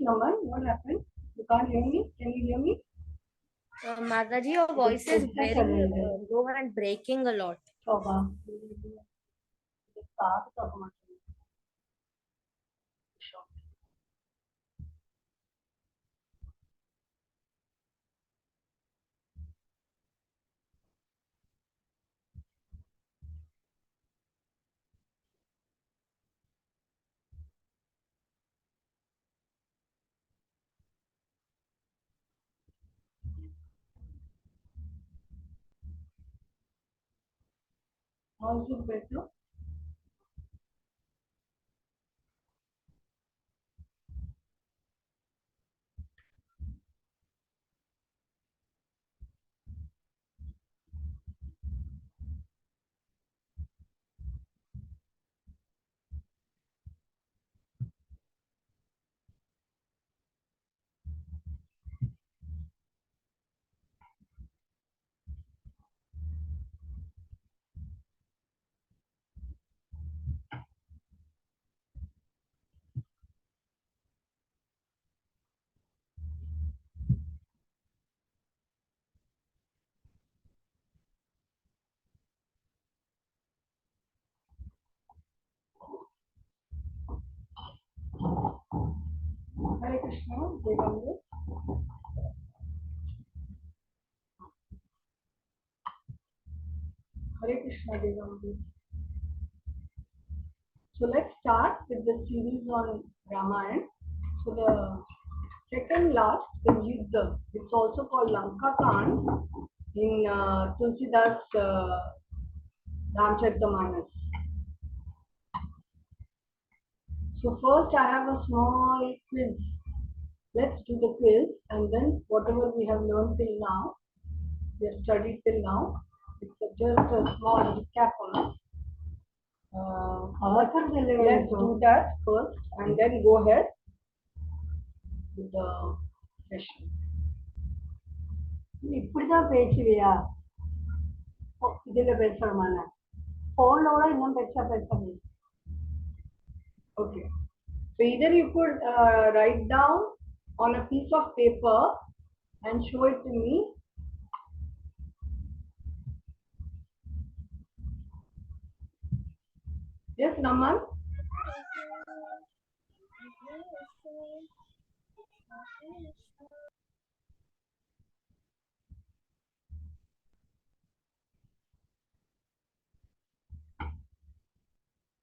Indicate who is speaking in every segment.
Speaker 1: Naman, what happened? You can't hear me? Can you hear me?
Speaker 2: Mataji, your voice is very low and breaking a lot.
Speaker 1: How is it better? Hare Krishna, Devamru. Hare Krishna, Devamru. So let's start with the series on Ramayan. So the second last is Yuddha. It's also called Lanka Khan in Tulsidas Ramcharitamanas. So first I have a small quiz. Let's do the quiz and then whatever we have learned till now, we have studied till now, it's just a small recap on it. Let's do that first and then go ahead with the session. இப்படிதான் பேசுவியா இதுல பேசுறமான போனோட இன்னும் பெருசா பேசணும். Okay, so either you could write down on a piece of paper and show it to me. Yes, Naman?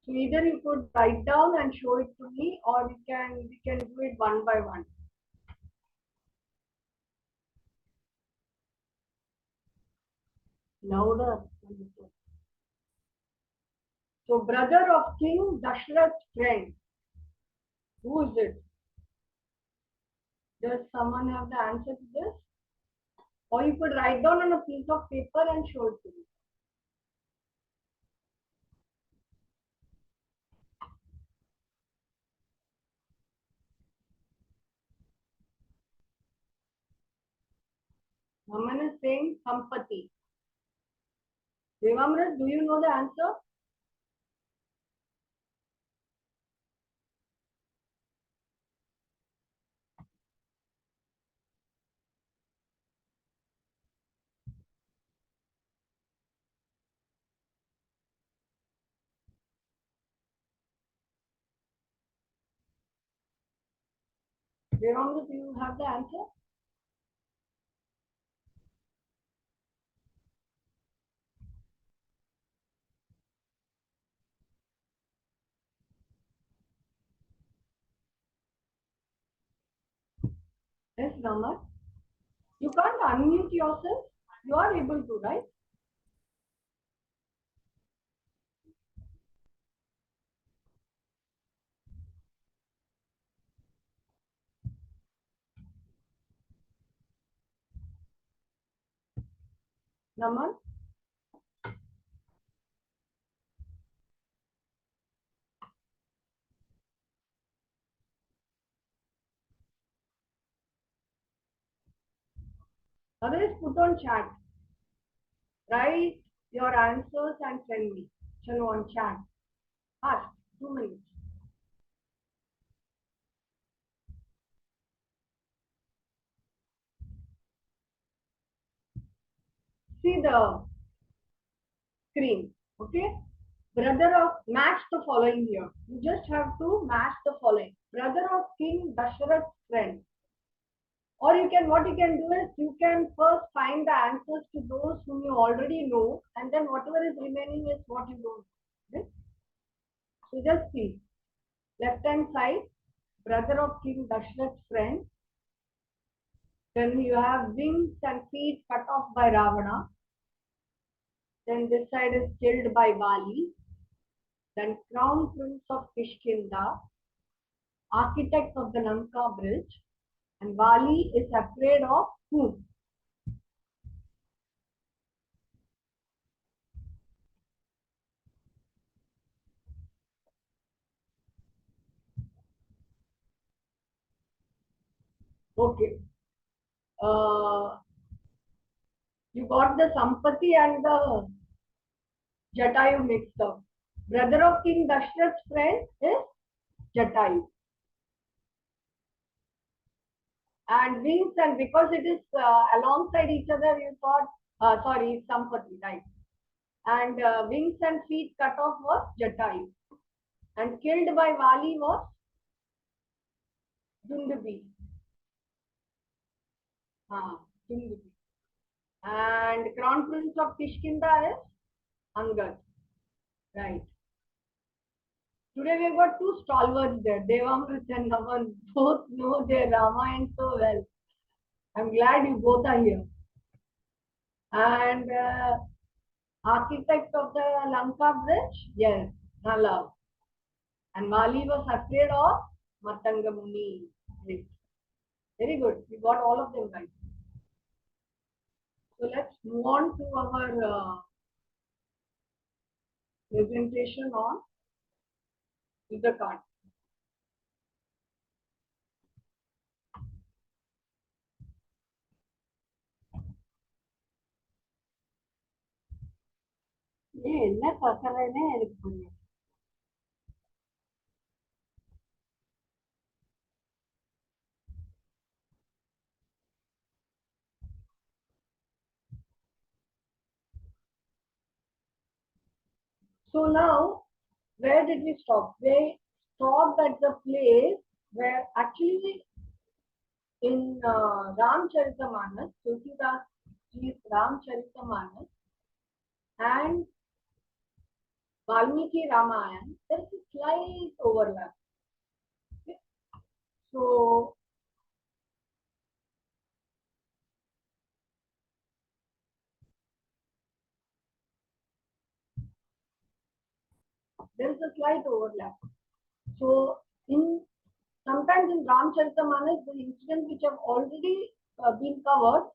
Speaker 1: So either you could write down and show it to me, or we can do it one by one. Louder. So brother of King Dashrath's friend. Who is it? Does someone have the answer to this? Or you could write down on a piece of paper and show it to me. Naman is saying Sampati. Devamrat, do you know the answer? Devamrat, do you have the answer? Yes, Naman. You can't unmute yourself. You are able to, right? Naman? Otherwise, put on chat. Write your answers and send me. Chalo on chat. Fast, 2 minutes. see the screen. Okay. Brother of, match the following here. You just have to match the following. Brother of King Dasharath's friend. Or you can, what you can do is, you can first find the answers to those whom you already know, and then whatever is remaining is what you don't know. Okay? So just see. Left hand side, brother of King Dasharath's friend. Then you have wings and feet cut off by Ravana. Then this side is killed by Bali. Then crown prince of Kishkinda, architect of the Lanka bridge. And Bali is afraid of whom? Okay. Uh, you got the Sampati and the Jatayu mixed up. Brother of King Dashrath's friend is Jatayu. And wings, and because it is alongside each other, you thought, sorry, Sampati, right? And wings and feet cut off was Jatayu. And killed by Vali was Dundubi. Dundubi. And Crown Prince of Kishkinda is Angad. Right. Today we've got two stalwarts there, Devamrit and Naman. Both know their Ramayan so well. I'm glad you both are here. And architect of the Lanka bridge, yes, Nala. And Mali was afraid of Matanga Muni. Great. Very good. We got all of them right. So let's move on to our presentation on the card. So now, where did we stop? We stopped at the place where actually in Ramcharitamanas, Tulsidas Ji's Ramcharitamanas and Valmiki Ramayan, there is a slight overlap. Okay? So there is a slight overlap. So in sometimes in Ramcharitamanas, the incidents which have already been covered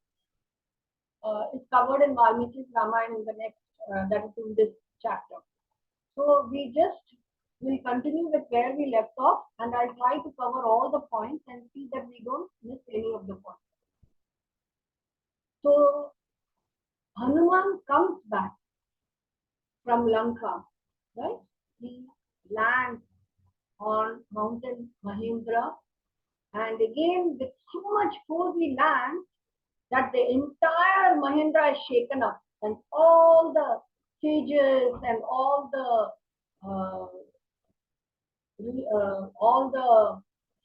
Speaker 1: is covered in Valmiki's Ramayana in the next, that is in this chapter. So we just will continue with where we left off, and I'll try to cover all the points and see that we don't miss any of the points. So Hanuman comes back from Lanka, right? He lands on mountain Mahendra, and again with so much force he lands that the entire Mahendra is shaken up, and all the cages and all the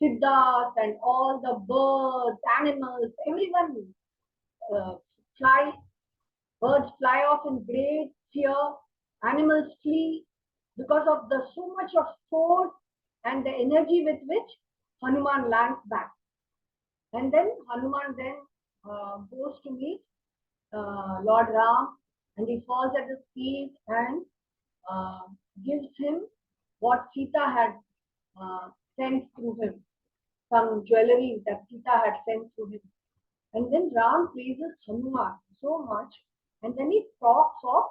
Speaker 1: siddhas and all the birds, animals, everyone uh, fly, birds fly off in great fear, animals flee because of the so much of force and the energy with which Hanuman lands back. And then Hanuman then goes to meet Lord Ram, and he falls at his feet and uh, gives him what Sita had sent through him, some jewelry that Sita had sent through him. And then Ram praises Hanuman so much, and then he talks of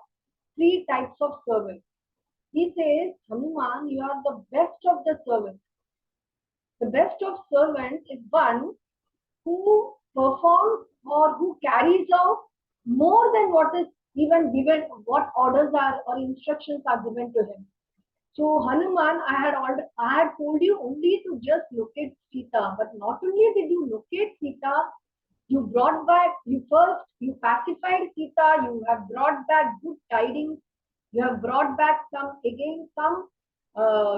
Speaker 1: three types of servants. He says, Hanuman, you are the best of the servants. The best of servants is one who performs or who carries out more than what is even given, what orders are or instructions are given to him. So Hanuman, I had told you only to just locate Sita, but not only did you locate Sita, You brought back, you pacified Sita, you have brought back good tidings, you have brought back some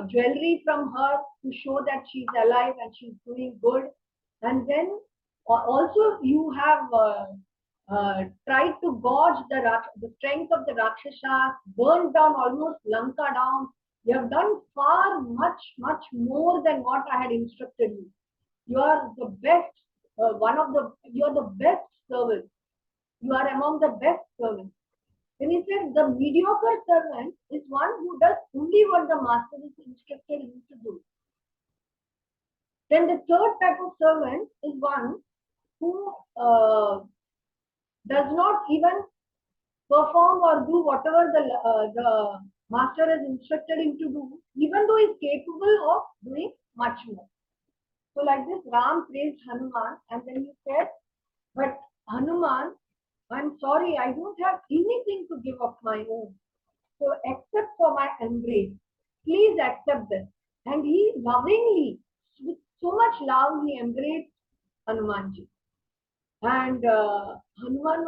Speaker 1: jewelry from her to show that she's alive and she's doing good. And then also you have tried to gauge the strength of the Rakshasas, burned down almost Lanka down. You have done far much more than what I had instructed you. You are the best, you are the best servant. You are among the best servants. Then he said, the mediocre servant is one who does only what the master is instructed him to do. Then the third type of servant is one who does not even perform or do whatever the master has instructed him to do, even though he is capable of doing much more. So like this, Ram praised Hanuman and then he said, but Hanuman, I'm sorry, I don't have anything to give of my own. So except for my embrace, please accept this. And he lovingly, with so much love, he embraced Hanumanji. And Hanuman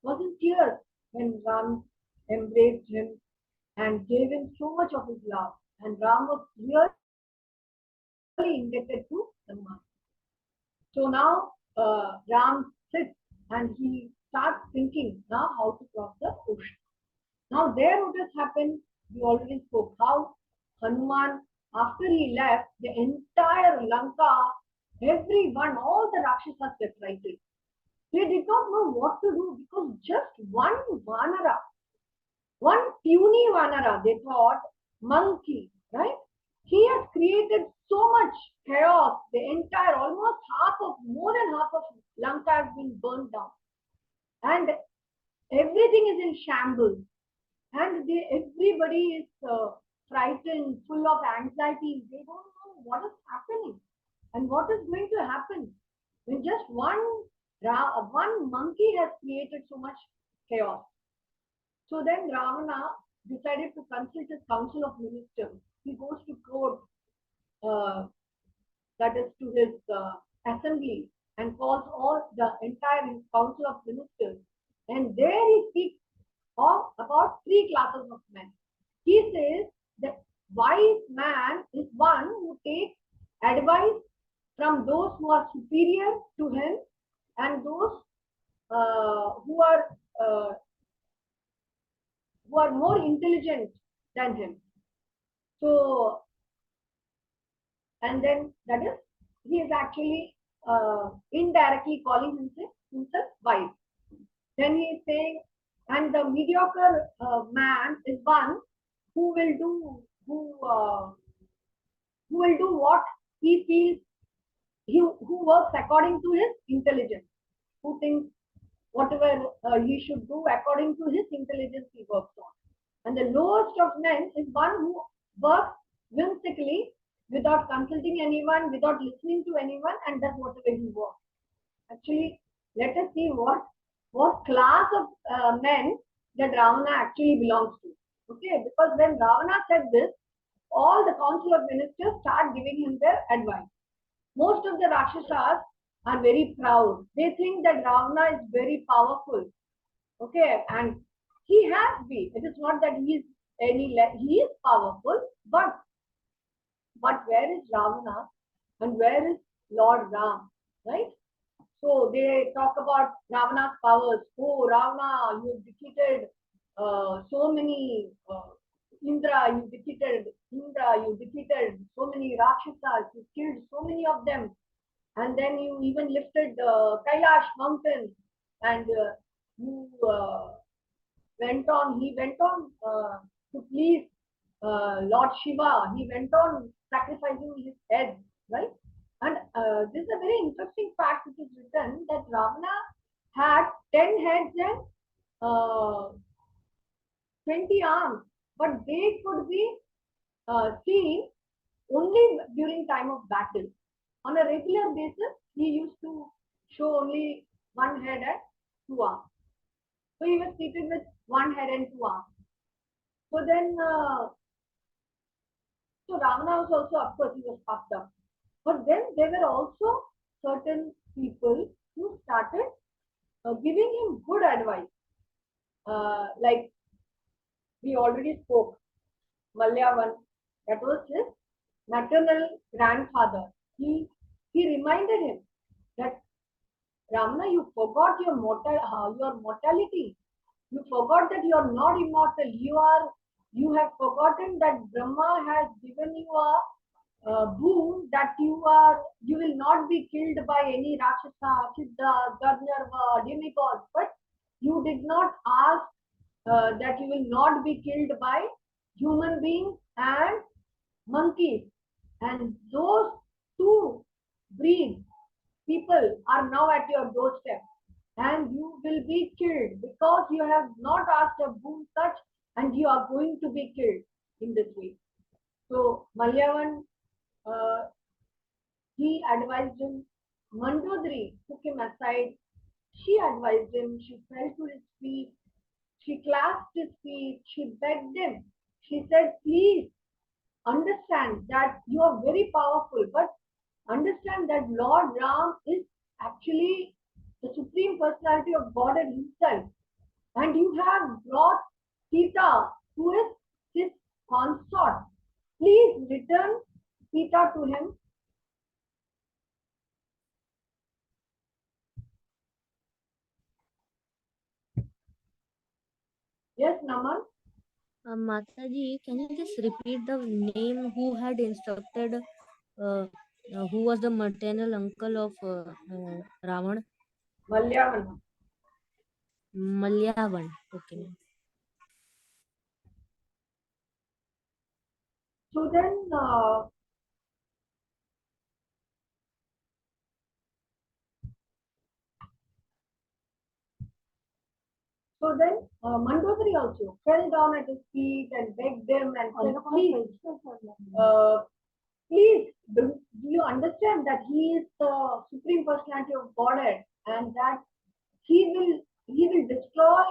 Speaker 1: was in tears when Ram embraced him and gave him so much of his love. And Ram was really indebted to Hanuman. So now Ram sits and he starts thinking now how to cross the ocean. Now there what has happened, we already spoke how Hanuman, after he left, the entire Lanka, everyone, all the Rakshasas were frightened. They did not know what to do because just one Vanara, one puny Vanara, they thought, monkey, right? He has created so much chaos. The entire, almost more than half of Lanka has been burned down. And everything is in shambles. And everybody is frightened, full of anxiety. They don't know what is happening and what is going to happen when just one monkey has created so much chaos. So then Ravana decided to consult his council of ministers. He goes to court, uh, that is to his assembly, and calls all the entire council of ministers. And there he speaks of about three classes of men. He says that wise man is one who takes advice from those who are superior to him and those uh, who are more intelligent than him. So, and then that is, he is actually indirectly calling himself wise. Then he is saying, and the mediocre man is one who will do who will do what he feels, who works according to his intelligence, who thinks whatever he should do according to his intelligence he works on. And the lowest of men is one who works whimsically without consulting anyone, without listening to anyone, and does whatever he wants. Actually, let us see what class of men that Ravana actually belongs to. Okay, because when Ravana said this, all the council of ministers start giving him their advice. Most of the Rakshasas are very proud. They think that Ravana is very powerful. Okay, and he has been. It is not that he is powerful, but where is Ravana and where is Lord Ram, right? So they talk about Ravana's powers. Oh, Ravana, you defeated so many Indra, you defeated so many Rakshasas, you killed so many of them, and then you even lifted Kailash mountain, and you he went on to please Lord Shiva. He went on sacrificing his head, right? And this is a very interesting fact which is written that Ravana had 10 heads and uh, 20 arms, but they could be seen only during time of battle. On a regular basis, he used to show only one head and two arms. So he was seated with one head and two arms. So then, so Ravana was also, of course, he was puffed up. But then there were also certain people who started giving him good advice. Like we already spoke, Malyavan, that was his maternal grandfather. He reminded him that Ramana, you forgot your mortality. You forgot that you are not immortal. You have forgotten that Brahma has given you a boon that you will not be killed by any Rakshasa, Siddha, Gandharva, demigods. But you did not ask that you will not be killed by human beings and monkeys. And those two breeds, people are now at your doorstep and you will be killed because you have not asked a boon such and you are going to be killed in this way. So Malyavan, uh, he advised him. Mandodari took him aside. She advised him. She fell to his feet. She clasped his feet. She begged him. She said, please understand that you are very powerful, but understand that Lord Ram is actually the Supreme Personality of God and Himself. And you have brought Sita, who is his consort. Please return Sita to him. Yes, Naman.
Speaker 2: Mataji, can you just repeat the name who had instructed, who was the maternal uncle of Ravan?
Speaker 1: Malyavan.
Speaker 2: Malyavan. Okay, ma'am.
Speaker 1: So then, Mandodari also fell down at his feet and begged him and said, please, do you understand that he is the Supreme Personality of Godhead and that he will destroy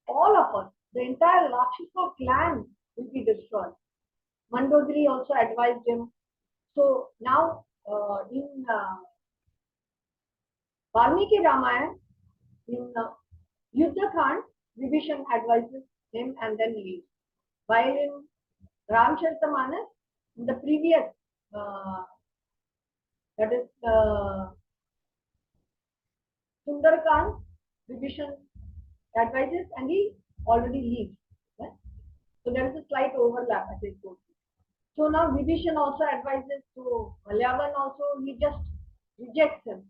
Speaker 1: all of us. The entire Rakshasa clan will be destroyed. Mandodari also advised him. So now in Valmiki Ramayan, in Yuddha Vibhishan advises him and then leaves. While in Ramcharita in the previous, that is Sundarkand, Vibhishan advises and he already leaves. Right? So there is a slight overlap as I told you. So now Vibhishan also advises to Malyavan also, he just rejects him.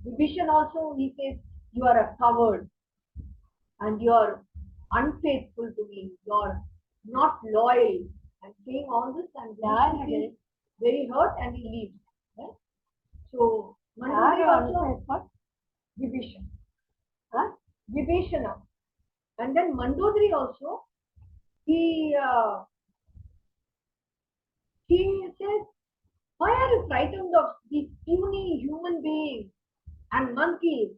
Speaker 1: Vibhishan also, he says, you are a coward and you are unfaithful to me, you are not loyal. And saying all this and Vibhishan is very hurt and he leaves. Right? So Mandodari also hurt Vibhishan. Huh? Vibhishana. And then Mandodari also, he says, why are you frightened of these puny human beings and monkeys?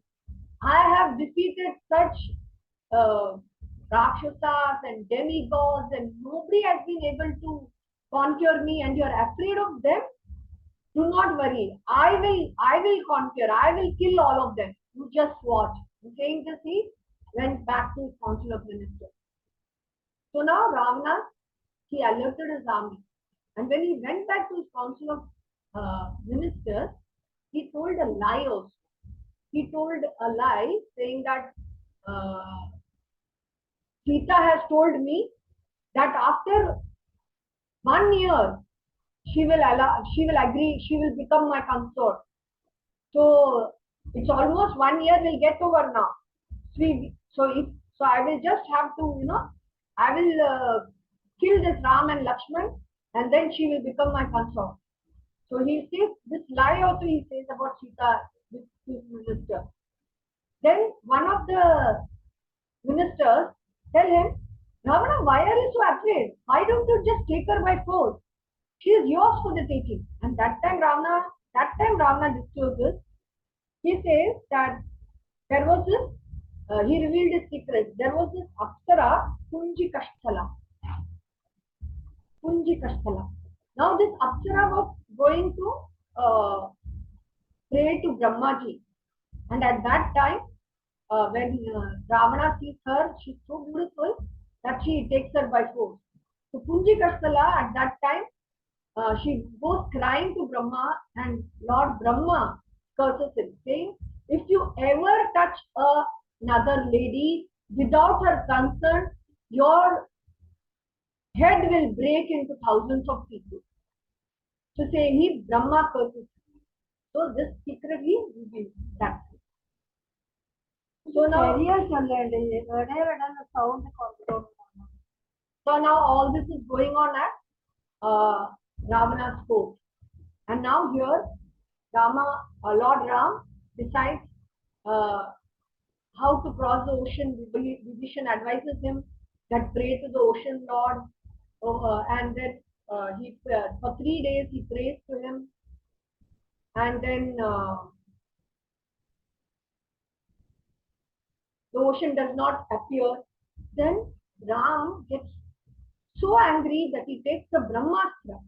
Speaker 1: I have defeated such Rakshasas and demigods and nobody has been able to conquer me and you are afraid of them? Do not worry. I will conquer. I will kill all of them. You just watch. And saying this, he went back to his council of ministers. So now Ravana, he alerted his army. And when he went back to his council of ministers, he told a lie also. He told a lie saying that Sita has told me that after 1 year she will agree, she will become my consort. So it's almost 1 year will get over now. So I will just have to, I will kill this Ram and Lakshman and then she will become my consort. So he says this lie also he says about Sita, with his minister. Then one of the ministers tell him, Ravana, why are you so afraid? Why don't you just take her by force? She is yours for the taking. And that time Ravana discloses, he says that there was this, he revealed his secret. There was this Apsara, Punji Kashthala. Punji Kashthala. Now this Apsara was going to pray to Brahmaji. And at that time, when Ravana sees her, she's so beautiful that she takes her by force. So Punjikasthala at that time, she goes crying to Brahma, and Lord Brahma curses him, saying, if you ever touch another lady without her consent, your head will break into thousands of pieces. So saying he Brahma curses him. So this secretly reveals that. So now, so now all this is going on at Ravana's court. And now here, Lord Ram decides uh, how to cross the ocean. Vibhishan advises him that pray to the ocean lord, and then he for 3 days he prays to him, and then the ocean does not appear. Then Ram gets so angry that he takes the Brahmastra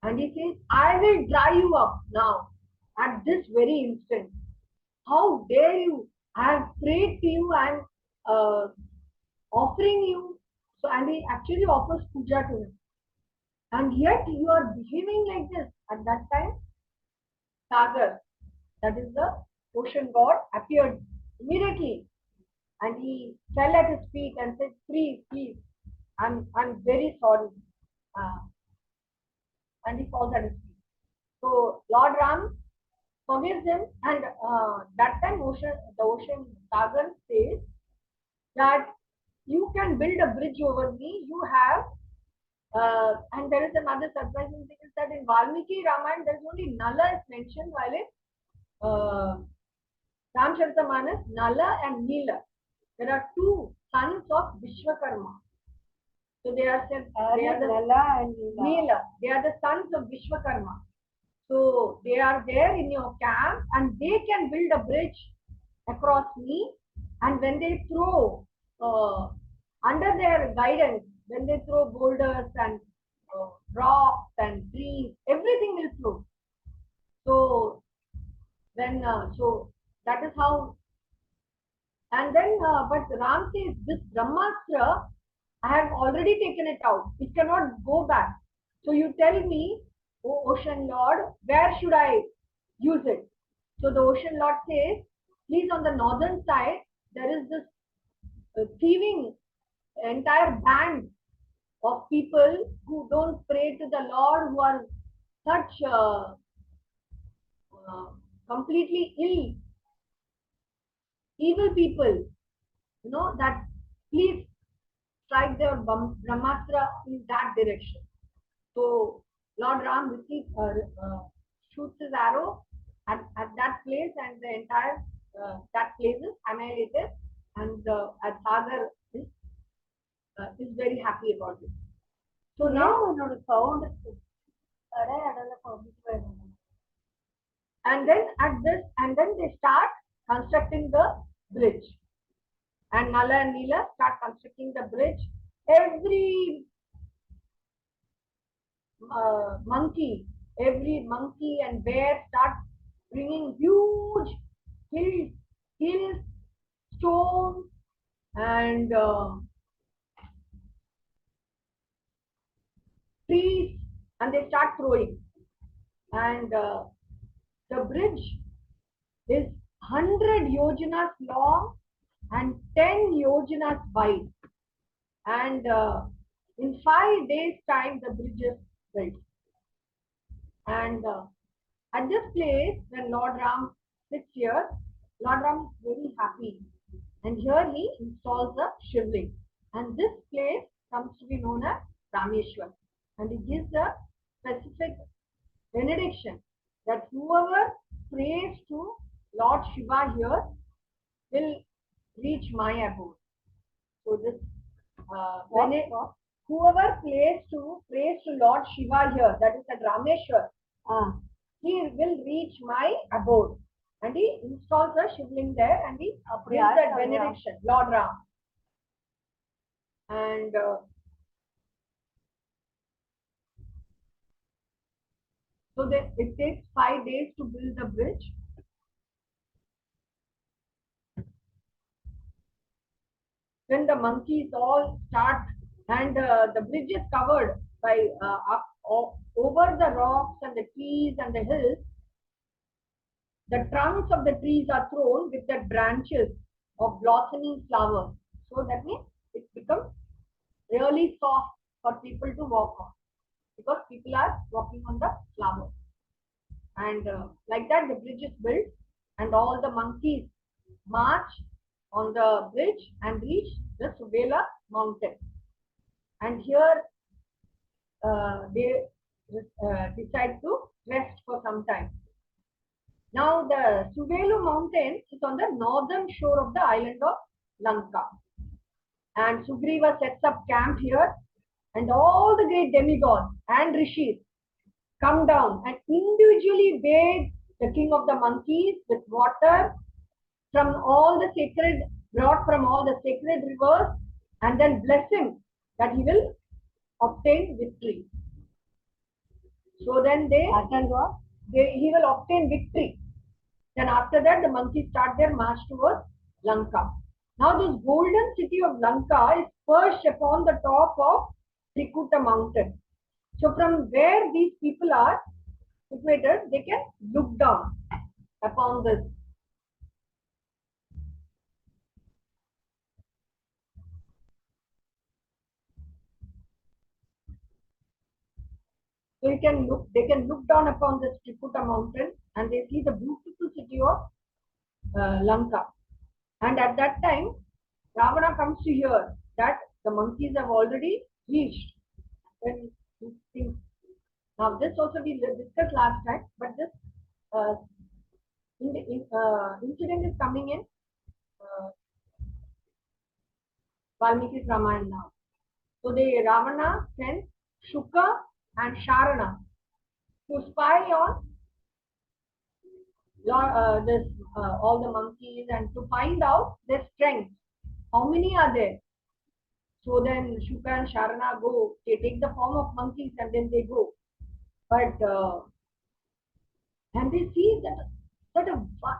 Speaker 1: and he says, I will dry you up now at this very instant. How dare you? I have prayed to you, I am offering you. So, and he actually offers puja to him. And yet you are behaving like this. At that time, Sagar, that is the ocean god, appeared immediately. And he fell at his feet and said, please, please, I'm very sorry. Uh, and he falls at his feet. So Lord Ram forgives him, and that time the ocean Sagar says that you can build a bridge over me. You have, and there is another surprising thing is that in Valmiki Ramayana there is only Nala is mentioned, while in uh, Ramcharita Nala and Nila. There are two sons of Vishwakarma. So they are said they are the Nala and Nila. They are the sons of Vishwakarma. So they are there in your camp and they can build a bridge across me. And when they throw under their guidance, when they throw boulders and rocks and trees, everything will flow. So then, so that is how. And then, but Ram says, this Brahmastra, I have already taken it out. It cannot go back. So you tell me, O Ocean Lord, where should I use it? So the Ocean Lord says, please on the northern side, there is this thieving entire band of people who don't pray to the Lord, who are such uh, completely evil people, that please strike their Brahmastra in that direction. So Lord Ram shoots his arrow at that place, and the entire that place is annihilated, and Sagar is very happy about it. So now sound, and then and then they start constructing the bridge, and Nala and Neela start constructing the bridge. Every every monkey and bear start bringing huge hills, stones, and trees, and they start throwing. And the bridge is 100 yojanas long and 10 yojanas wide. And in 5 days' time, the bridge is built. And at this place, when Lord Ram sits here, Lord Ram is very happy. And here he installs a shivling. And this place comes to be known as Rameshwar. And he gives a specific benediction that whoever prays to Lord Shiva here will reach my abode. So this whoever prays to Lord Shiva here, that is at Rameshwar, he will reach my abode. And he installs a shivling there, and he gives that benediction, Lord Ram. And so it takes 5 days to build the bridge. when the monkeys all start, and the bridge is covered by over the rocks and the trees and the hills, the trunks of the trees are thrown with the branches of blossoming flowers. So that means it becomes really soft for people to walk on, because people are walking on the flowers. And like that, the bridge is built, and all the monkeys march on the bridge and reach the Subela mountain. And here they decide to rest for some time. Now, the Subelu mountain is on the northern shore of the island of Lanka. And Sugriva sets up camp here, and all the great demigods and rishis come down and individually bathe the king of the monkeys with water from all the sacred, brought from all the sacred rivers, and then bless him that he will obtain victory. So then he will obtain victory. Then after that, the monkeys start their march towards Lanka. Now this golden city of Lanka is perched upon the top of Trikuta mountain. So from where these people are situated, they can look down upon this. So they can look down upon this Trikuta mountain, and they see the beautiful city of Lanka. And at that time, Ravana comes to hear that the monkeys have already reached. Then he thinks, now this also we discussed last time, but this uh, incident is coming in Valmiki's Ramayan now. So the Ravana sent Shuka and Sharana to spy on this all the monkeys, and to find out their strength. How many are there? So then Shuka and Sharana go. They take the form of monkeys and then they go. But and they see that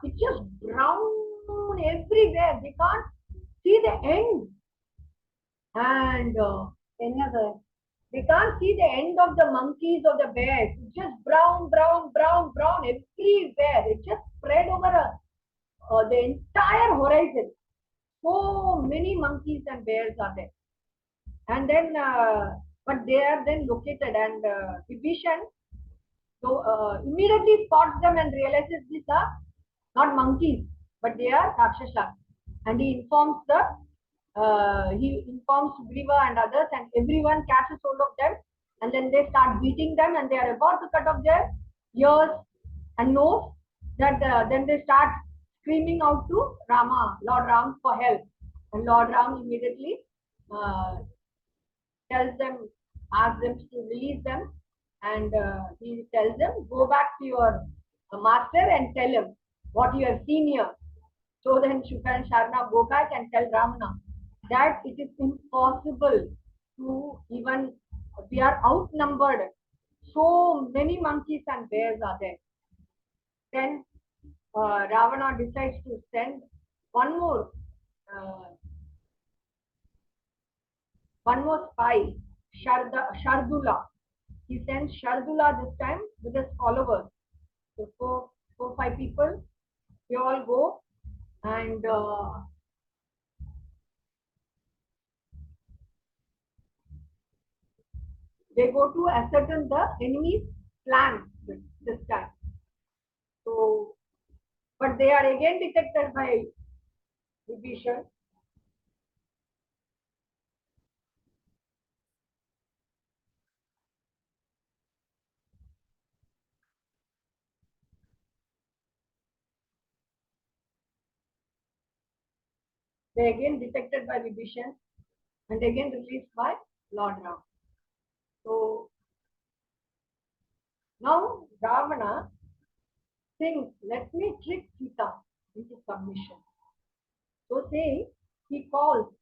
Speaker 1: it's just brown everywhere. They can't see the end. And another, they can't see the end of the monkeys or the bears. It's just brown, brown, brown, brown everywhere. It just spread over the entire horizon. So many monkeys and bears are there. And then, but they are then located, and Vibhishan so immediately spots them and realizes these are not monkeys, but they are Rakshasas. And he informs Sugriva and others, and everyone catches hold of them, and then they start beating them, and they are about to cut off their ears and nose. That then they start screaming out to Rama, Lord Ram, for help, and Lord Ram immediately uh, tells them, asks them to release them, and he tells them, go back to your master and tell him what you have seen here. So then Shuka and Sharna go back and tell Ramana that it is impossible to even, we are outnumbered. So many monkeys and bears are there. Then Ravana decides to send one more uh, spy, Shardula. He sends Shardula this time with his followers. So four, 5 people, they all go, and they go to ascertain the enemy's plan this time. So, but they are again detected by Vibhishan. They again detected by Vibhishan, and again released by Lord Ram. So now Ravana thinks, let me trick Sita into submission. So saying, he calls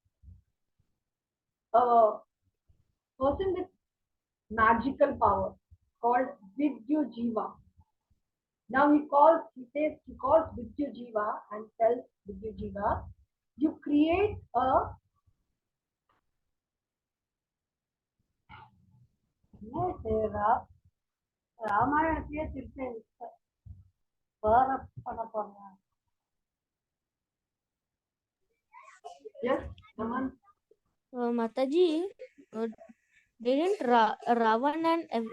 Speaker 1: a person with magical power called Vidyu Jiva. Now he calls Vidyu Jiva and tells Vidyu Jiva, you create a ராமாயணத்தையே திருப்பி வேற பண்ண போறேன். Yes, Naman.
Speaker 2: Mataji, didn't Ravan and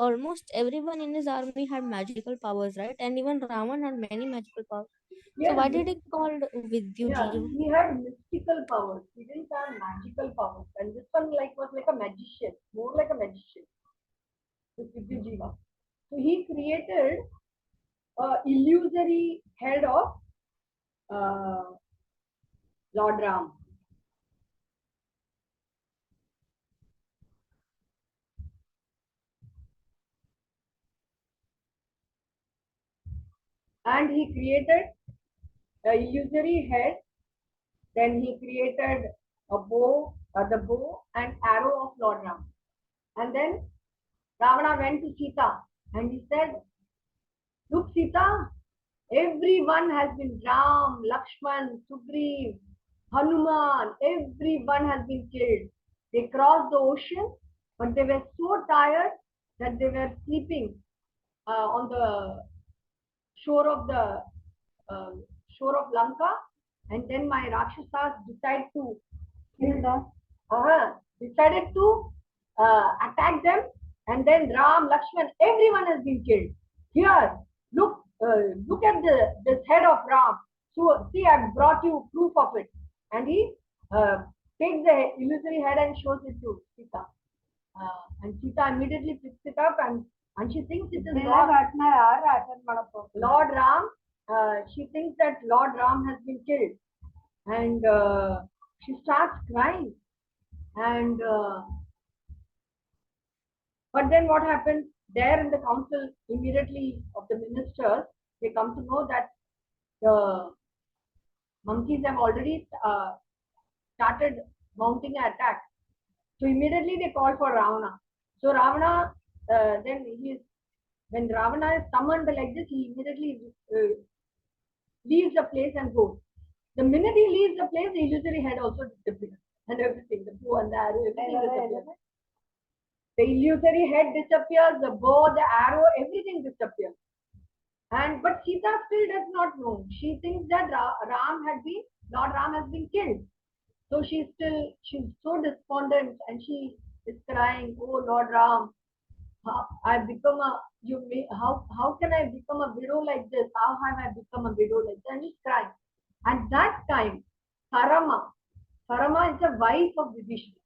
Speaker 2: almost everyone in his army had magical powers, right? And even Ravan had many magical powers. So
Speaker 1: Yes,
Speaker 2: why did he called
Speaker 1: yeah,
Speaker 2: Vidyuji?
Speaker 1: he had mystical powers. He didn't have magical powers, and this one was like a magician, more like a magician. This Vidyajiva. So he created a illusory head of uh, Lord Ram, and he created a illusory head. Then he created a bow, the bow and arrow of Lord Ram. And then Ravana went to Sita and he said, "Look, Sita, everyone has been Ram, Lakshman, Sugriv, Hanuman, everyone has been killed. They crossed the ocean, but they were so tired that they were sleeping on the shore of the uh, shore of Lanka, and then my Rakshasas decided to kill them. Decided to attack them, and then Ram, Lakshman, everyone has been killed. Here, look at this head of Ram. So see, I've brought you proof of it. And he uh, takes the illusory head and shows it to Sita. And Sita immediately picks it up and she thinks it is Lord Ram. She thinks that Lord Ram has been killed, and she starts crying. And but then what happens there in the council immediately of the ministers? They come to know that the monkeys have already started mounting an attack. So immediately they call for Ravana. So Ravana, then when Ravana is summoned like this, he immediately leaves the place and goes. The minute he leaves the place, the illusory head also disappears. And everything, the bow and the arrow, everything disappears. The illusory head disappears, the bow, the arrow, everything disappears. And but Sita still does not know. She thinks that Lord Ram has been killed. So she's so despondent and she is crying, "Oh Lord Ram, I've become a how can I become a widow like this? How have I become a widow like this?" And he's crying. At that time, Sarama is the wife of Vibhishana,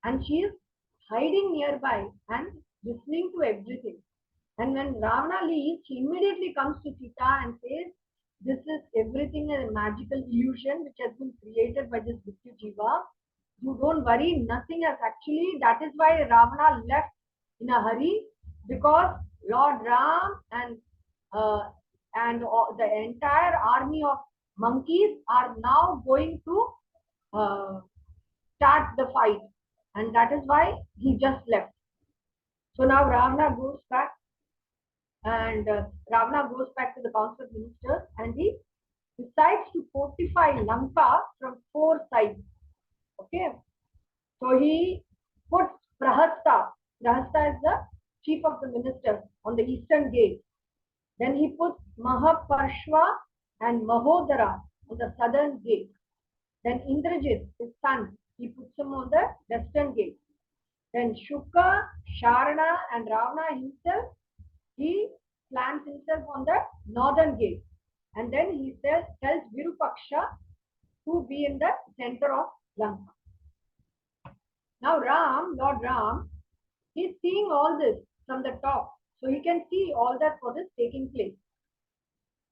Speaker 1: and she is hiding nearby and listening to everything. And when Ravana leaves, he immediately comes to Sita and says, "This is everything a magical illusion which has been created by this Vidyu Jiva. You don't worry, nothing has actually, that is why Ravana left in a hurry, because Lord Ram uh, and the entire army of monkeys are now going to uh, start the fight, and that is why he just left." So now Ravana goes back, and Ravana goes back to the council of ministers, and he decides to fortify Lanka from four sides. Okay, so he puts Prahasta. Prahasta is the chief of the ministers on the eastern gate. Then he puts Mahaparshva and Mahodara on the southern gate. Then Indrajit, his son, he puts him on the western gate. Then Shuka, Sharana, and Ravana himself, he plants himself on the northern gate. And then he tells Virupaksha to be in the center of Lanka. Now Lord Ram, he's seeing all this from the top. So he can see all that what is taking place.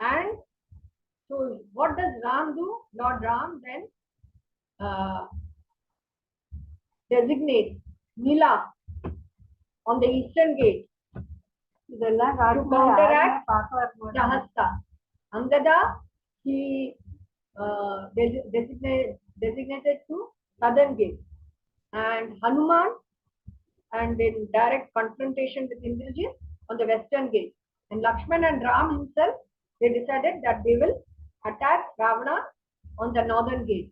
Speaker 1: And so what does Ram do? Lord Ram then designates Nila on the eastern gate to counteract Prahasta. Angada, he designated to southern gate. And Hanuman, and in direct confrontation with Indrajit on the western gate. And Lakshman and Ram himself, they decided that they will attack Ravana on the northern gate.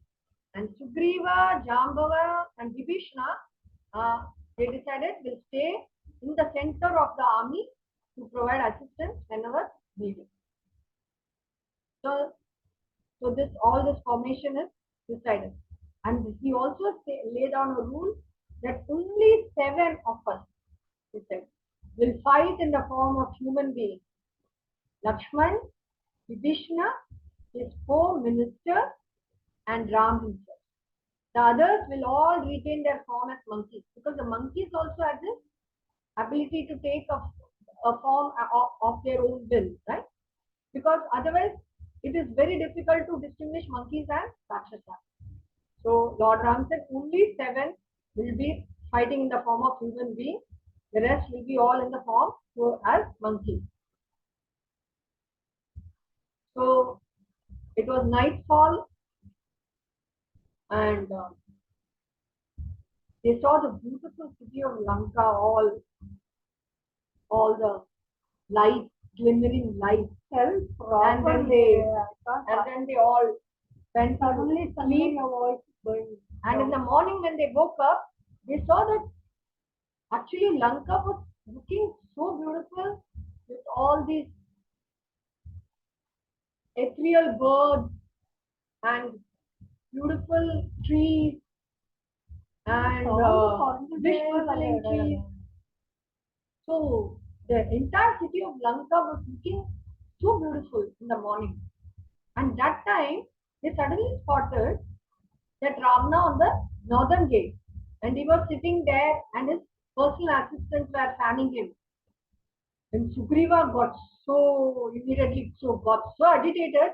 Speaker 1: And Sugriva, Jambava, and Vibhishna, they decided will stay in the center of the army to provide assistance whenever needed. So, all this formation is decided. And he also laid down a rule that only 7 of us, he said, will fight in the form of human beings. Lakshman, Vibhishna, his co-minister, and Ram himself. The others will all retain their form as monkeys, because the monkeys also have this ability to take a form of their own will, right? Because otherwise it is very difficult to distinguish monkeys and Rakshasas. So Lord Ram said only 7 will be fighting in the form of human beings. The rest will be all in the form as monkeys. So it was nightfall, and they saw the beautiful city of Lanka, all the light, glimmering light. And then they all went to sleep. And in the morning when they woke up, they saw that actually Lanka was looking so beautiful with all these ethereal birds and beautiful trees and wish-fulfilling trees. So the entire city of Lanka was looking so beautiful in the morning. And that time they suddenly spotted that Ravana on the northern gate, and he was sitting there, and his personal assistants were fanning him. And Sugriva got so agitated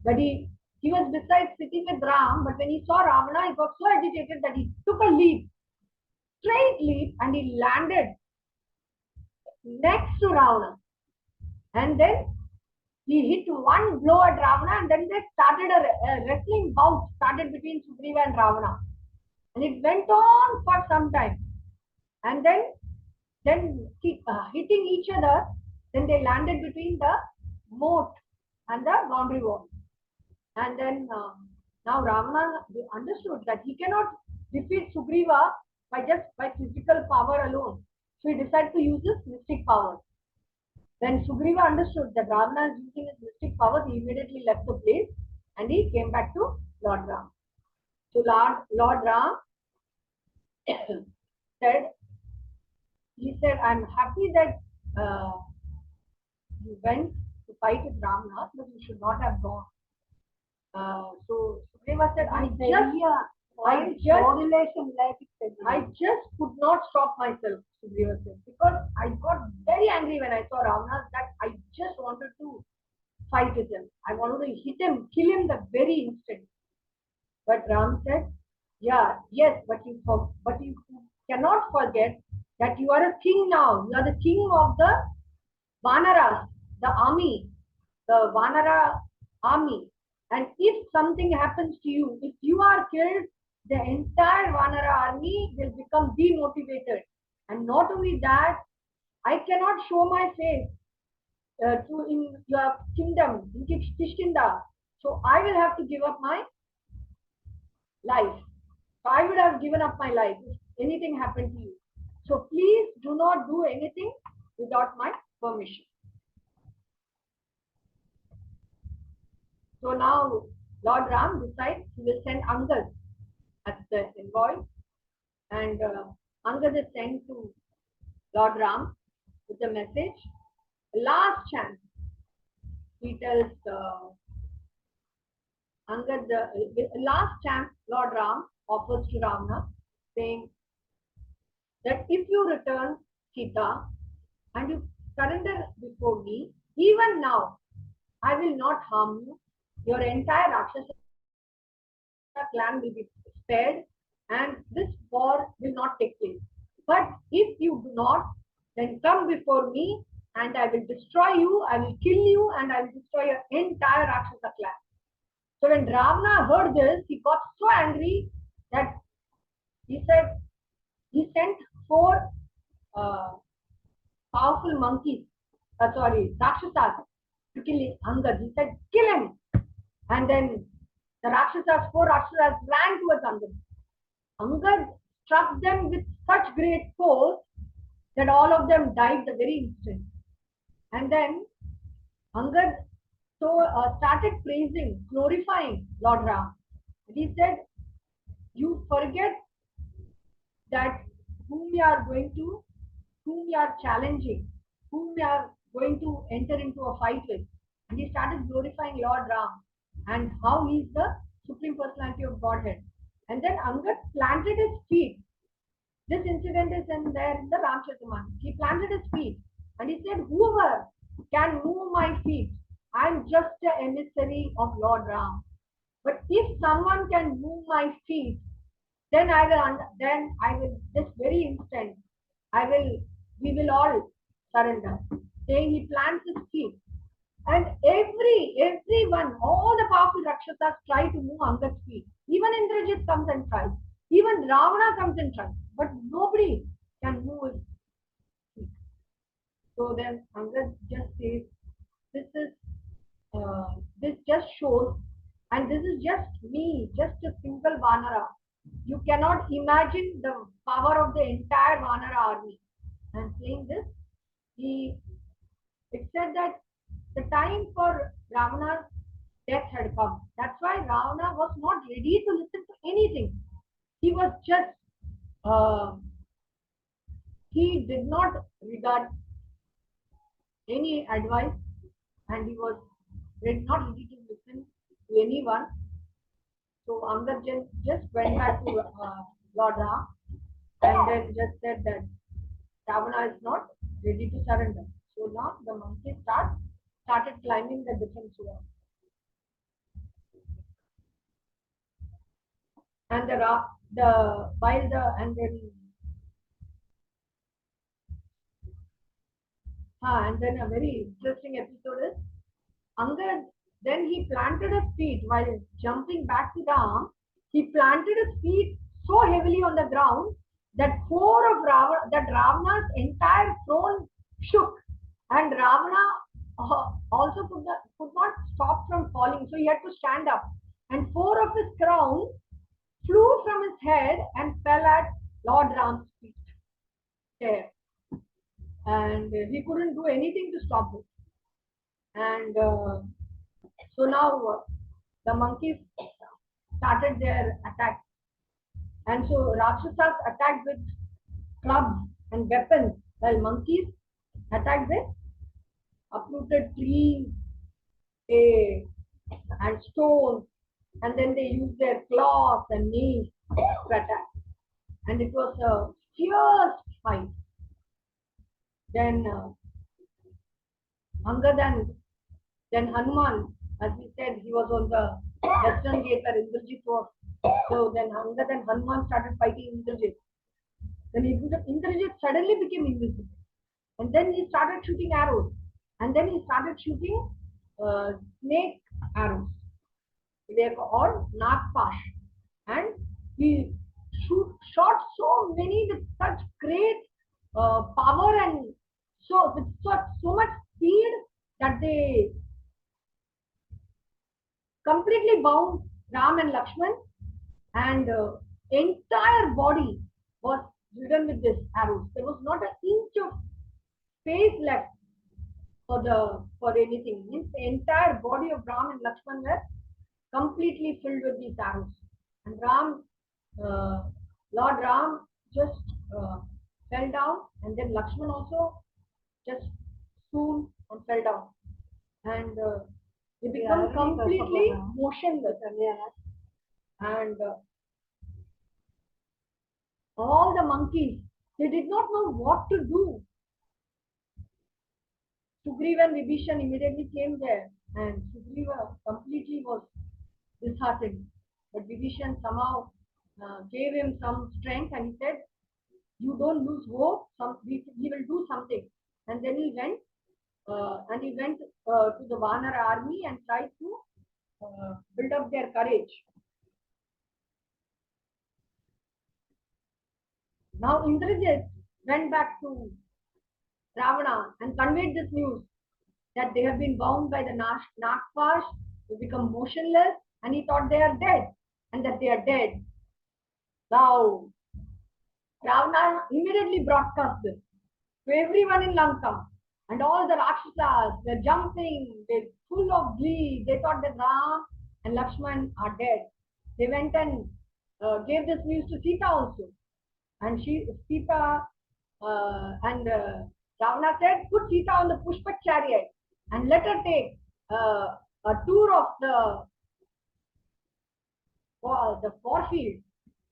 Speaker 1: that he was beside sitting with Ram, but when he saw Ravana, he got so agitated that he took a leap, straight leap, and he landed next to Ravana. And then he hit one blow at Ravana, and then they started a wrestling bout started between Sugriva and Ravana. And it went on for some time. And then hitting each other, then they landed between the moat and the boundary wall. And then now Ravana understood that he cannot defeat Sugriva by physical power alone. So he decided to use his mystic power. When Sugriva understood that Ravana is using his mystic powers, he immediately left the place and he came back to Lord Ram. So Lord Ram said, I'm happy that you went to fight with Ravana, but you should not have gone. So Sugriva said, I just could not stop myself, Sugriva said, because I got very angry when I saw Ravana that I just wanted to fight with him. I wanted to hit him, kill him the very instant. But Ram said, yes, but you cannot forget that you are a king now. You are the king of the Vanaras, the army, the Vanara army. And if something happens to you, if you are killed, the entire Vanara army will become demotivated. And not only that, I cannot show my face in your kingdom, in Kishkinda. So I will have to give up my life. So I would have given up my life if anything happened to you. So please do not do anything without my permission. So now Lord Ram decides he will send Angad as the envoy, and Angad is sent to Lord Ram with a message. Last chance, he tells Angad, the last chance Lord Ram offers to Ravana, saying that if you return Sita and you surrender before me, even now, I will not harm you. Your entire Rakshasa clan will be spared, and this war will not take place. But if you do not, then come before me, and I will destroy you, I will kill you, and I will destroy your entire Rakshasa clan. So when Ravana heard this, he got so angry that he sent 4 powerful monkeys, Rakshasas, to kill Angad. He said, kill him. And then the Rakshasas, 4 Rakshasas ran towards Angad. Angad struck them with such great force that all of them died the very instant. And then Angad started praising, glorifying Lord Ram. And he said, "You forget that whom you are going to, whom you are challenging, whom you are going to enter into a fight with." And he started glorifying Lord Ram and how he is the Supreme Personality of Godhead. And then Angad planted his feet. This incident is in there in the Ramcharitamanas. He planted his feet and he said, "Whoever can move my feet, I am just an emissary of Lord Ram. But if someone can move my feet, then I will this very instant, I will we will all surrender." Saying he plants his feet. And everyone, all the powerful Rakshasas try to move Angad's feet. Even Indrajit comes and tries. Even Ravana comes and tries. But nobody can move his feet. So then Angad just says, this is this just shows, and this is just me, just a single Vanara. You cannot imagine the power of the entire Vanara army. And saying this, he it said that the time for Ravana's death had come. That's why Ravana was not ready to listen to anything. He was just uh, he did not regard any advice, and he was not ready to listen to anyone. So Angad just went back to Lord Ram and then just said that Ravana is not ready to surrender. So now the monkey started climbing the different sword. And the while the and then a very interesting episode is Angad, then he planted his feet while jumping back to Ram. He planted his feet so heavily on the ground that that Ravana's entire throne shook, and Ravana also could not stop from falling, so he had to stand up. And four of his crowns flew from his head and fell at Lord Ram's feet there, and he couldn't do anything to stop it. And so now the monkeys started their attack. And so Rakshasas attacked with clubs and weapons, while monkeys attacked with uprooted trees and stones. And then they used their claws and nails to attack. And it was a fierce fight. Then Angad and then Hanuman, as we said, he was on the western gate where Indrajit was. So then Angad and Hanuman started fighting Indrajit. Then Indrajit suddenly became invisible. And then he started shooting arrows. And then he started shooting snake arrows. They are called Nagpash. And he shot so many with such great power and with so much speed that they completely bound Ram and Lakshman, and entire body was ridden with this arrows. There was not an inch of space left for anything. Means the entire body of Ram and Lakshman were completely filled with these arrows. And uh, Lord Ram just fell down, and then Lakshman also just swooned and fell down, and they become completely motionless. And all the monkeys, they did not know what to do. Sugriva and Vibhishan immediately came there, and Sugriva completely was disheartened. But Vibhishan somehow gave him some strength, and he said, "You don't lose hope. We will do something." And then he went to the Vanara army and tried to build up their courage. Now Indrajit went back to Ravana and conveyed this news that they have been bound by the Nagpash, they become motionless, and he thought they are dead, and that they are dead. Now Ravana immediately broadcast this. to everyone in Lanka. And all the Rakshasas, they're jumping, they're full of glee. They thought that Ram and Lakshman are dead. They went and gave this news to Sita also. And Sita and Ravana said, put Sita on the Pushpak chariot and let her take a tour of the forefield.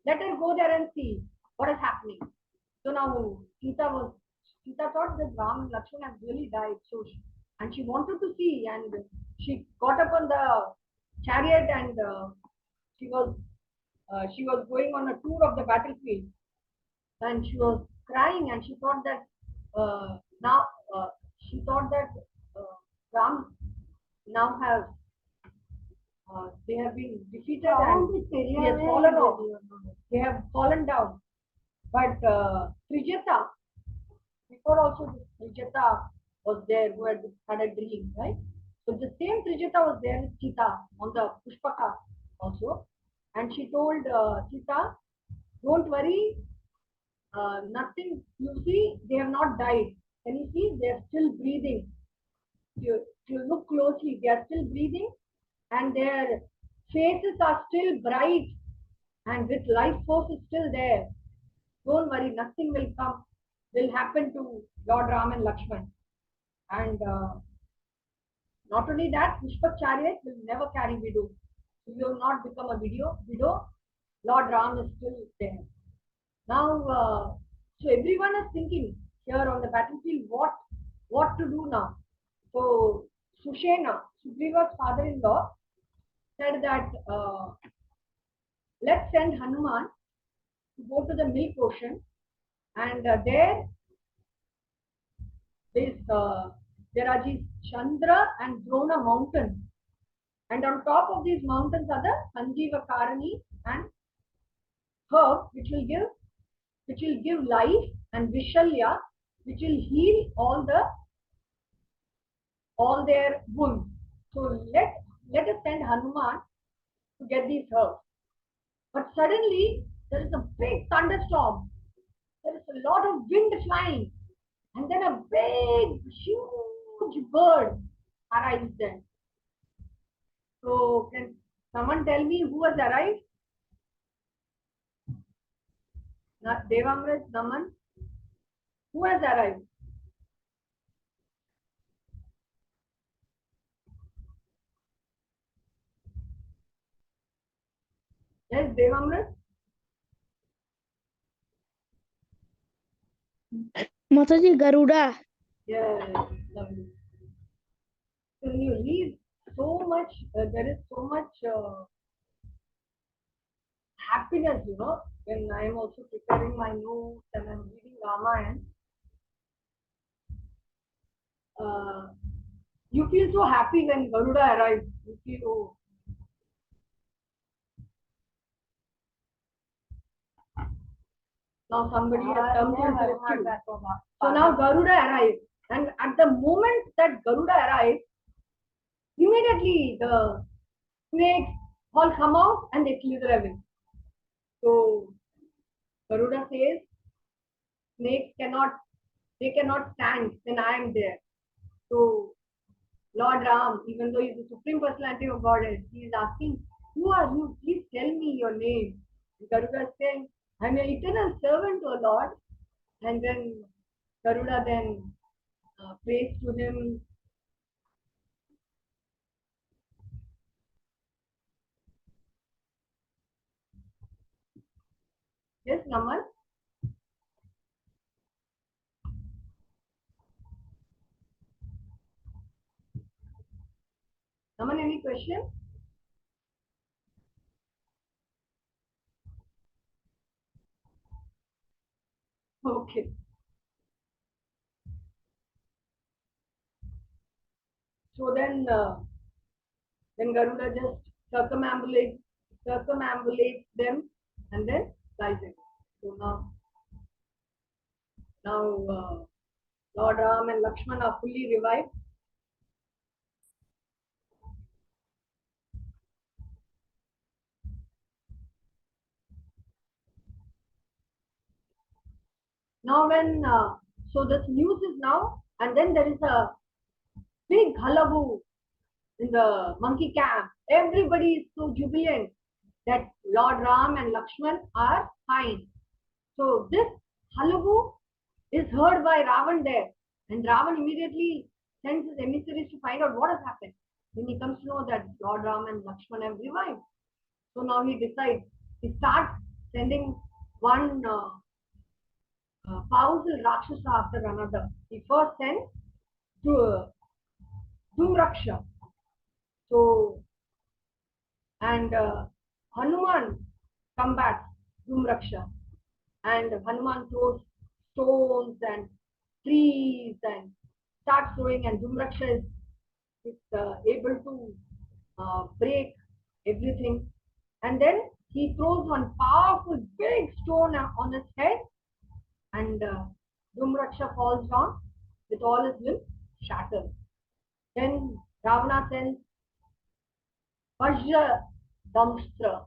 Speaker 1: Let her go there and see what is happening. So now Sita thought that Ram and Lakshman have really died. So and she wanted to see, and she got up on the chariot, and she was she was going on a tour of the battlefield, and she was crying, and she thought that now she thought that Ram now have they have been defeated and he has fallen off. They have fallen down. But Trijata, before also Trijata was there who had a dream, right? So the same Trijata was there with Sita on the Pushpaka also. And she told Sita, don't worry, nothing. You see, they have not died. Can you see? They are still breathing. You look closely, they are still breathing and their faces are still bright and with life force is still there. Don't worry, nothing will happen to Lord Ram and Lakshman. And not only that, Pushpak chariot will never carry widow. So you will not become a widow. Lord Ram is still there. Now, so everyone is thinking here on the battlefield what to do now. So Sushena, Sugriva's father-in-law, said that let's send Hanuman to go to the milk ocean, and is there are these Chandra and Drona mountains, and on top of these mountains are the Sanjeeva Karani and herb, which will give life, and Vishalya, which will heal all their wounds. So let us send Hanuman to get these herbs. But suddenly there is a big thunderstorm. There is a lot of wind flying, and then a big, huge bird arrives there. So can someone tell me who has arrived? Devamrit, Naman, who has arrived? Yes, Devamrit.
Speaker 2: Mataji, Garuda.
Speaker 1: Yes, lovely. So when you read so much, there is so much happiness, when I am also preparing my notes and I'm reading Ramayan. Uh, you feel so happy when Garuda arrives. You feel, oh, now somebody has come to his rescue. So now Garuda arrives. And at the moment that Garuda arrives, immediately the snakes all come out and they slither away. So Garuda says, snakes cannot stand when I am there. So Lord Ram, even though he is the Supreme Personality of Godhead, he is asking, who are you? Please tell me your name. And Garuda is saying, I am your eternal servant, O Lord. And then Garuda then prays to him. Yes, Naman? Naman, any question? Okay. So then Garuda just circumambulates them and then flies away. So now Lord Ram and Lakshman are fully revived. Now when So this news is now, and then there is a big hullabaloo in the monkey camp. Everybody is so jubilant that Lord Ram and Lakshman are fine. So this hullabaloo is heard by Ravan there, and Ravan immediately sends his emissaries to find out what has happened. Then he comes to know that Lord Ram and Lakshman have revived. So now he decides, he starts sending one powerful Rakshasa after another. He first sent to Dhumraksha. So, and Hanuman combats Dhumraksha. And Hanuman throws stones and trees and starts throwing, and Dhumraksha is able to break everything. And then he throws one powerful big stone on his head, and Dhumraksha falls down with all his limbs shattered. Then Ravana sends Vajra Damstra,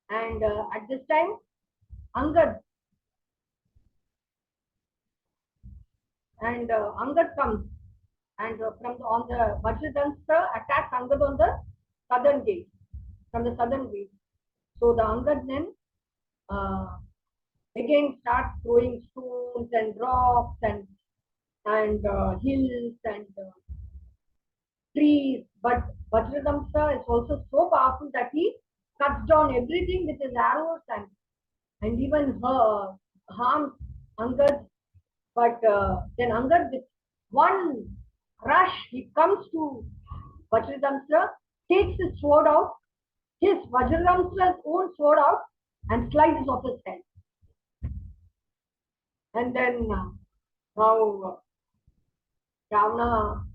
Speaker 1: and at this time Angad Angad comes, and on the Vajradamstra attacks Angad on the southern gate, from the southern gate. So the Angad then uh, again starts throwing stones and rocks and hills and trees. But Vajradamstra is also so powerful that he cuts down everything with his arrows and even harms Angad. But then Angad, with one rush, he comes to Vajradamstra, takes his sword out, his Vajradamstra's own sword out, and slices off his head. And then now Ravana,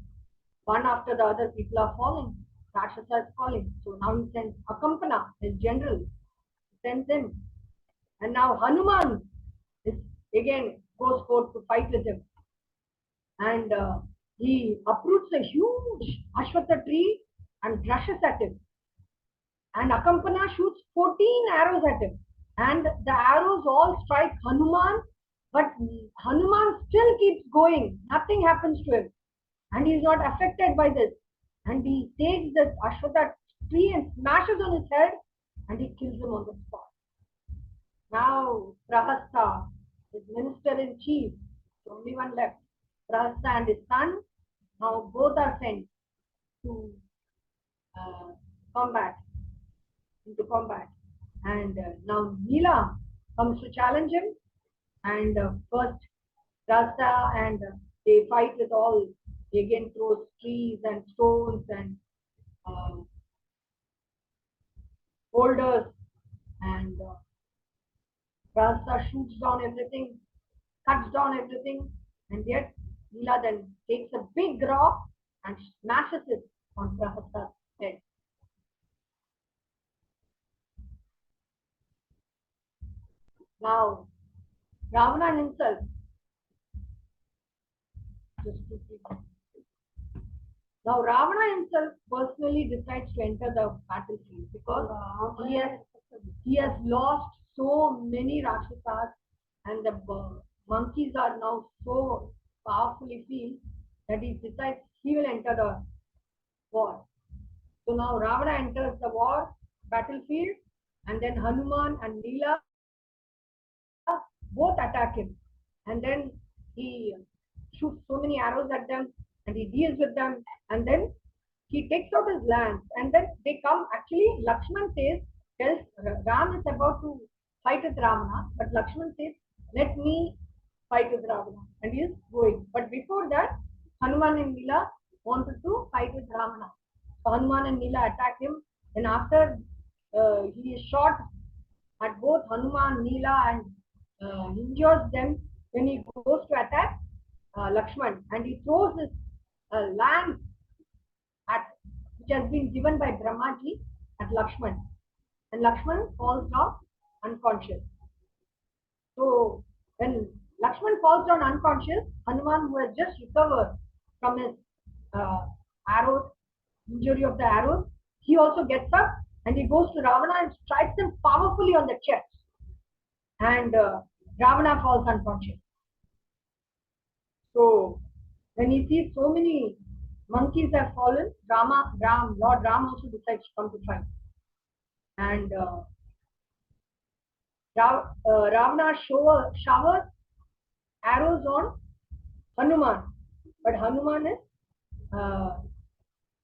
Speaker 1: one after the other, people are falling. Rakshasa is falling. So now he sends Akampana, his general, sends him. And now Hanuman is again goes forth to fight with him. And he uproots a huge Ashwatha tree and rushes at him. And Akampana shoots 14 arrows at him. And the arrows all strike Hanuman, but Hanuman still keeps going. Nothing happens to him. And he is not affected by this. And he takes this Ashwatha tree and smashes on his head, and he kills him on the spot. Now Prahasta, his minister in chief, only one left. Prahasta and his son, now both are sent to uh, combat, into combat. And now Neela comes to challenge him. And first Prahasta and they fight with all, they again throws trees and stones and boulders, and Prahasta shoots down everything, cuts down everything, and yet Neela then takes a big rock and smashes it on Prahasta's head. Now, Ravana himself, now Ravana himself personally decides to enter the battlefield because he has lost so many Rakshasas, and the monkeys are now so powerfully feel that he decides he will enter the war. So now Ravana enters the war battlefield, and then Hanuman and Neela both attack him, and then he shoots so many arrows at them, and he deals with them, and then he takes out his lance, and then they come. Actually, Lakshman tells Ram is about to fight with Ravana, but Lakshman says, "Let me fight with Ravana," and he is going. But before that, Hanuman and Neela wanted to fight with Ravana. So Hanuman and Neela attack him, and after he is shot at both Hanuman, Neela, and injures them, when he goes to attack Lakshman, and he throws his lance at, which has been given by Brahmaji, at Lakshman, and Lakshman falls down unconscious. So when Lakshman falls down unconscious, Hanuman, who has just recovered from his arrows, injury of the arrows, he also gets up and he goes to Ravana and strikes him powerfully on the chest. And Ravana falls unconscious. So when he sees so many monkeys have fallen, Lord Ram also decides to come to fight. And Ravana showers arrows on Hanuman, but Hanuman is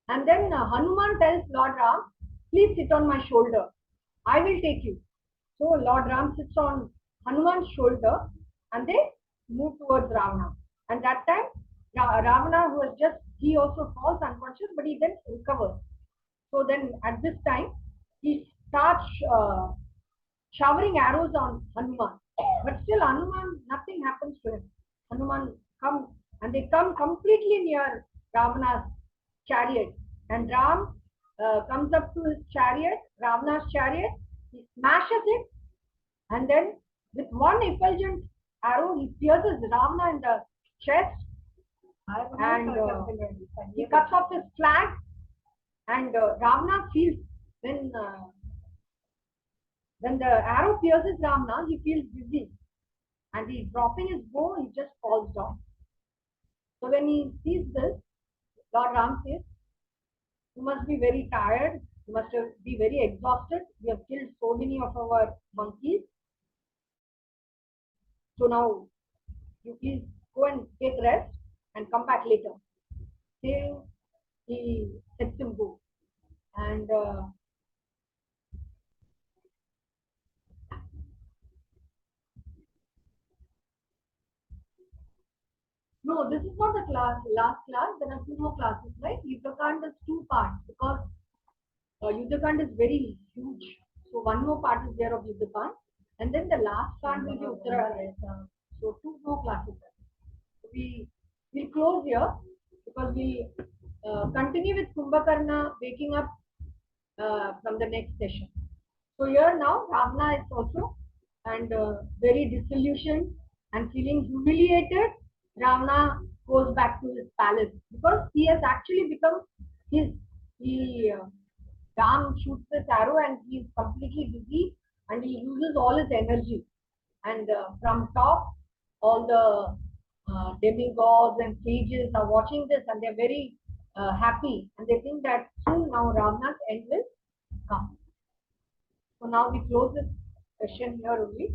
Speaker 1: and then Hanuman tells Lord Ram, please sit on my shoulder. I will take you. So Lord Ram sits on Hanuman's shoulder and they move towards Ravana. And that time, Ravana, who was just, he also falls unconscious, but he then recovers. So then at this time, he starts showering arrows on Hanuman. But still, Hanuman, nothing happens to him. Hanuman comes and they come completely near Ravana's chariot. And Ram comes up to his chariot, Ravana's chariot, he smashes it, and then with one effulgent arrow, he pierces Ravana in the chest and he cuts off his flag. And Ravana feels when the arrow pierces Ravana, he feels dizzy and he's dropping his bow, he just falls down. So when he sees this, Lord Ram says, you must be very tired, you must be very exhausted. We have killed so many of our monkeys. So now you please go and take rest and come back later. Saying he lets him go. And no, this is not the last class. There are two more classes, right? Yuddhakand is two parts because Yuddhakand is very huge. So one more part is there of Yuddhakand. And then the last part will be Uttara. So two more classes. So we'll close here because we continue with Kumbhakarna waking up from the next session. So here now Ravana is also and very disillusioned and feeling humiliated. Ravana goes back to his palace because he has actually become his he Ram shoots this arrow and he is completely dizzy and he uses all his energy. And from top, all the demigods and sages are watching this and they're very happy and they think that soon now Ravana's end will come. So now we close this session here only.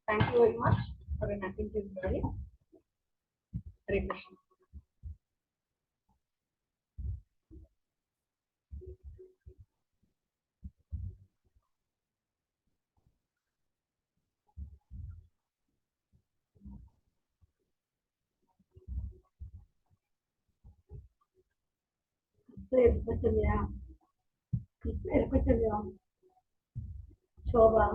Speaker 1: Thank you very much for an attentive hearing. Hare Krishna. Shobha.